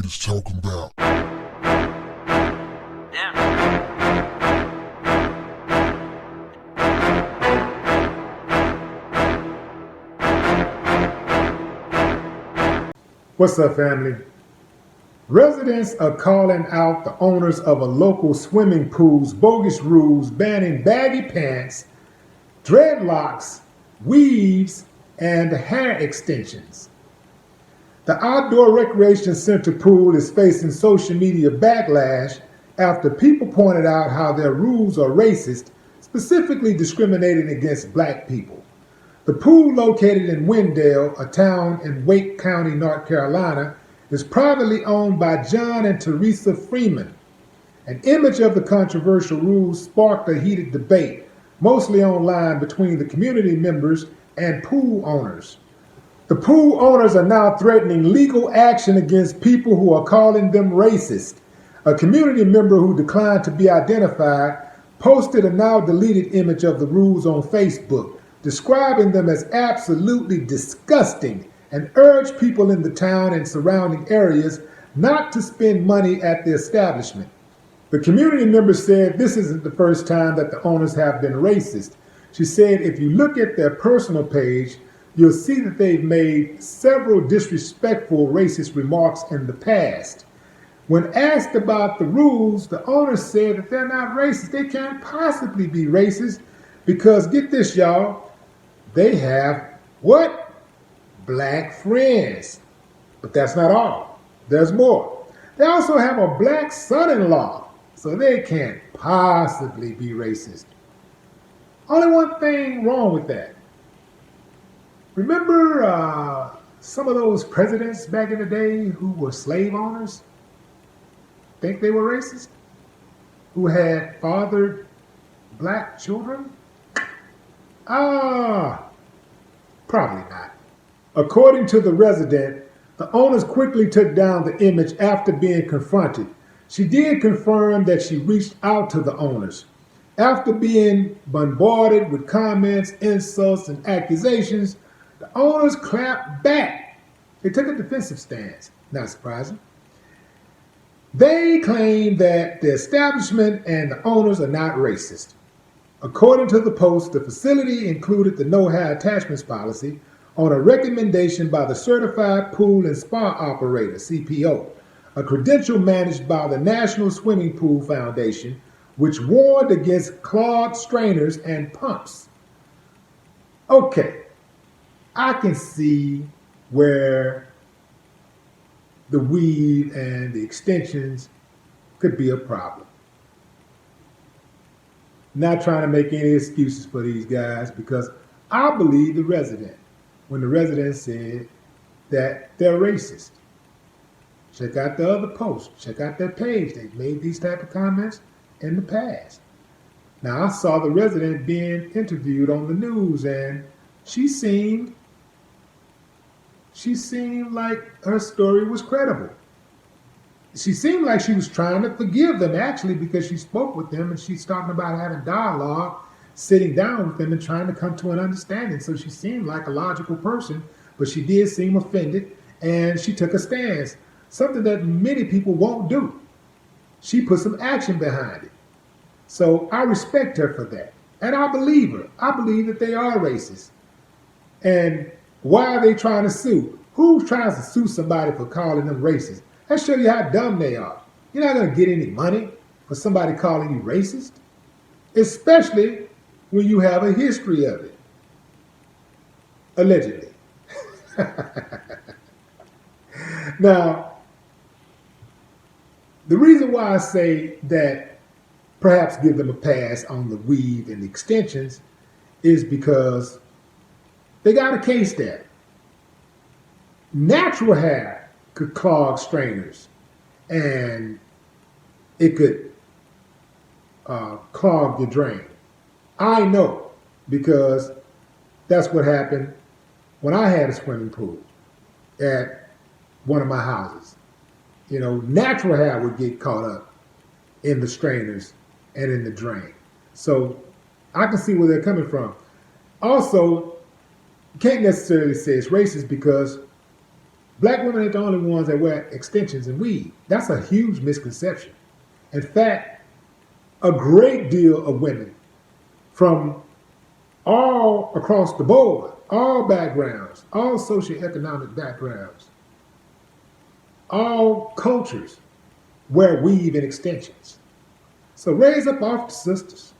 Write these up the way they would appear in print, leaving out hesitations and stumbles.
is talking about. What's up, family? Residents are calling out the owners of a local swimming pool's bogus rules banning baggy pants, dreadlocks, weaves, and hair extensions. The outdoor recreation center pool is facing social media backlash after people pointed out how their rules are racist, specifically discriminating against black people. The pool, located in Wendell, a town in Wake County, North Carolina, is privately owned by John and Teresa Freeman. An image of the controversial rules sparked a heated debate, mostly online, between the community members and pool owners. The pool owners are now threatening legal action against people who are calling them racist. A community member who declined to be identified posted a now deleted image of the rules on Facebook, describing them as absolutely disgusting, and urged people in the town and surrounding areas not to spend money at the establishment. The community member said this isn't the first time that the owners have been racist. She said if you look at their personal page, you'll see that they've made several disrespectful racist remarks in the past. When asked about the rules, the owners said that they're not racist. They can't possibly be racist because, get this, y'all, they have what? Black friends. But that's not all. There's more. They also have a black son-in-law, so they can't possibly be racist. Only one thing wrong with that. Remember some of those presidents back in the day who were slave owners? Think they were racist? Who had fathered black children? Probably not. According to the resident, the owners quickly took down the image after being confronted. She did confirm that she reached out to the owners. After being bombarded with comments, insults, and accusations, the owners clapped back. They took a defensive stance. Not surprising. They claim that the establishment and the owners are not racist. According to the post, the facility included the no hair attachments policy on a recommendation by the Certified Pool and Spa Operator, CPO, a credential managed by the National Swimming Pool Foundation, which warned against clogged strainers and pumps. Okay, I can see where the weave and the extensions could be a problem. Not trying to make any excuses for these guys, because I believe the resident when the resident said that they're racist. Check out the other posts. Check out their page. They've made these type of comments in the past. Now, I saw the resident being interviewed on the news, and she seemed like her story was credible. She seemed like she was trying to forgive them, actually, because she spoke with them and she's talking about having dialogue, sitting down with them and trying to come to an understanding. So she seemed like a logical person, but she did seem offended, and she took a stance, something that many people won't do. She put some action behind it. So I respect her for that. And I believe her. I believe that they are racist. And why are they trying to sue? Who tries to sue somebody for calling them racist? That shows you how dumb they are. You're not going to get any money for somebody calling you racist, especially when you have a history of it. Allegedly. Now, the reason why I say that perhaps give them a pass on the weave and the extensions is because they got a case there. Natural hair could clog strainers, and it could clog your drain. I know, because that's what happened when I had a swimming pool at one of my houses. You know, natural hair would get caught up in the strainers and in the drain. So I can see where they're coming from. Also, you can't necessarily say it's racist because Black women ain't the only ones that wear extensions and weave. That's a huge misconception. In fact, a great deal of women from all across the board, all backgrounds, all socioeconomic backgrounds, all cultures wear weave and extensions. So raise up off the sisters.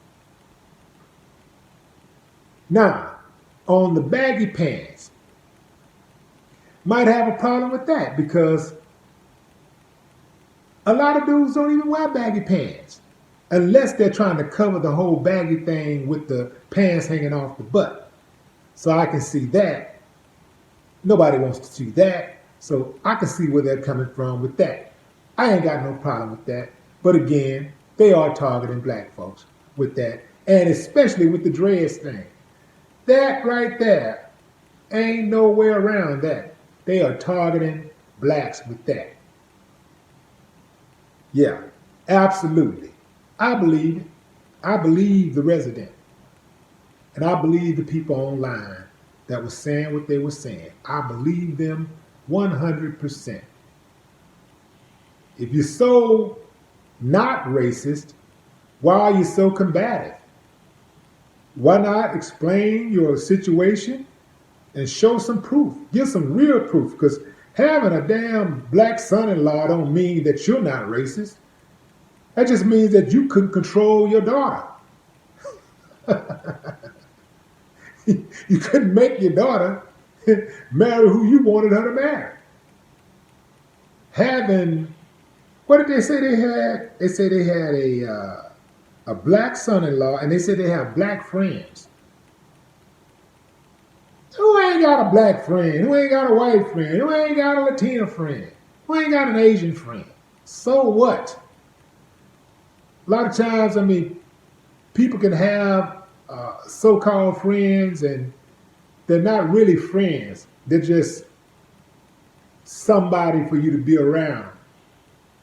Now, on the baggy pants, might have a problem with that because a lot of dudes don't even wear baggy pants unless they're trying to cover the whole baggy thing with the pants hanging off the butt. So I can see that. Nobody wants to see that. So I can see where they're coming from with that. I ain't got no problem with that. But again, they are targeting black folks with that. And especially with the dreads thing. That right there, ain't no way around that. They are targeting blacks with that. Yeah, absolutely. I believe it. I believe the resident. And I believe the people online that were saying what they were saying. I believe them 100%. If you're so not racist, why are you so combative? Why not explain your situation and show some proof? Give some real proof, because having a damn black son-in-law don't mean that you're not racist. That just means that you couldn't control your daughter. You couldn't make your daughter marry who you wanted her to marry. Having, what did they say they had? They say they had a black son-in-law, and they said they have black friends. Who ain't got a black friend? Who ain't got a white friend? Who ain't got a Latina friend? Who ain't got an Asian friend? So what? A lot of times, I mean, people can have so-called friends, and they're not really friends. They're just somebody for you to be around.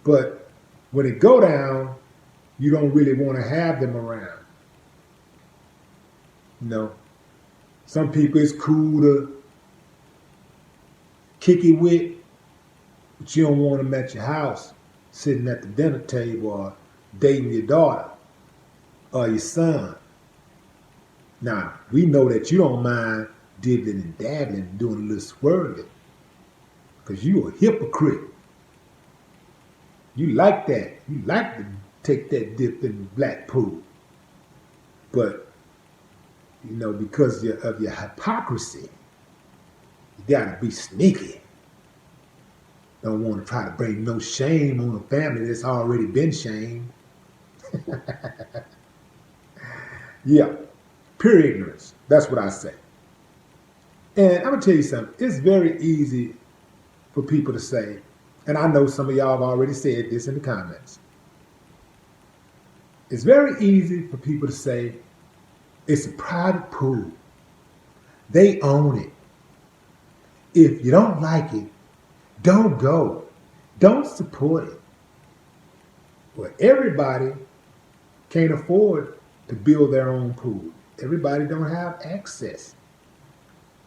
But when it go down, you don't really want to have them around. You know, some people it's cool to kick it with, but you don't want them at your house, sitting at the dinner table or dating your daughter or your son. Now, we know that you don't mind dibbling and dabbling and doing a little swirling, because you a hypocrite. You like that. You like to take that dip in the black pool. But, you know, because of your hypocrisy, you gotta be sneaky. Don't want to try to bring no shame on a family that's already been shamed. Yeah, pure ignorance. That's what I say. And I'm gonna tell you something. It's very easy for people to say, and I know some of y'all have already said this in the comments. It's very easy for people to say, it's a private pool. They own it. If you don't like it, don't go. Don't support it. Well, everybody can't afford to build their own pool. Everybody don't have access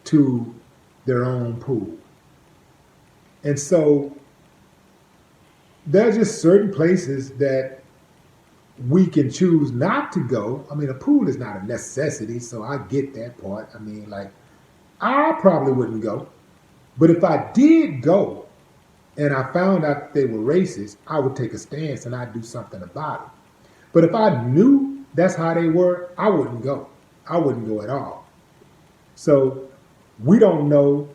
to their own pool. And so there are just certain places that we can choose not to go. I mean, a pool is not a necessity, so I get that part. I mean, like, I probably wouldn't go. But if I did go and I found out that they were racist, I would take a stance and I'd do something about it. But if I knew that's how they were, I wouldn't go. I wouldn't go at all. So we don't know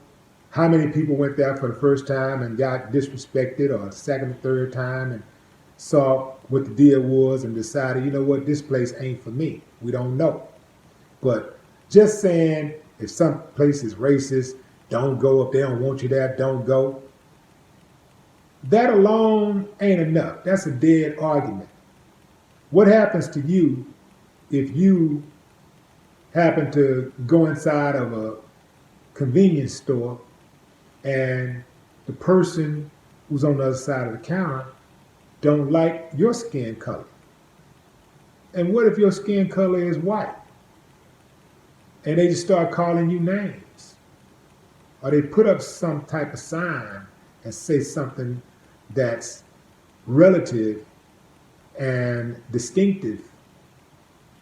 how many people went there for the first time and got disrespected, or the second or third time and saw what the deal was and decided, you know what, this place ain't for me. We don't know. But just saying, if some place is racist, don't go. If they don't want you there, don't go. That alone ain't enough. That's a dead argument. What happens to you if you happen to go inside of a convenience store and the person who's on the other side of the counter don't like your skin color? And what if your skin color is white and they just start calling you names? or they put up some type of sign and say something that's relative and distinctive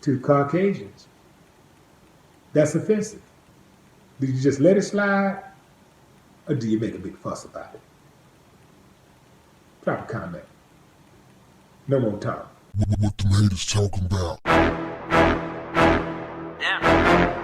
to Caucasians, that's offensive. Do you just let it slide, or do you make a big fuss about it? Drop a comment. No more talk. What the haters talking about? Yeah.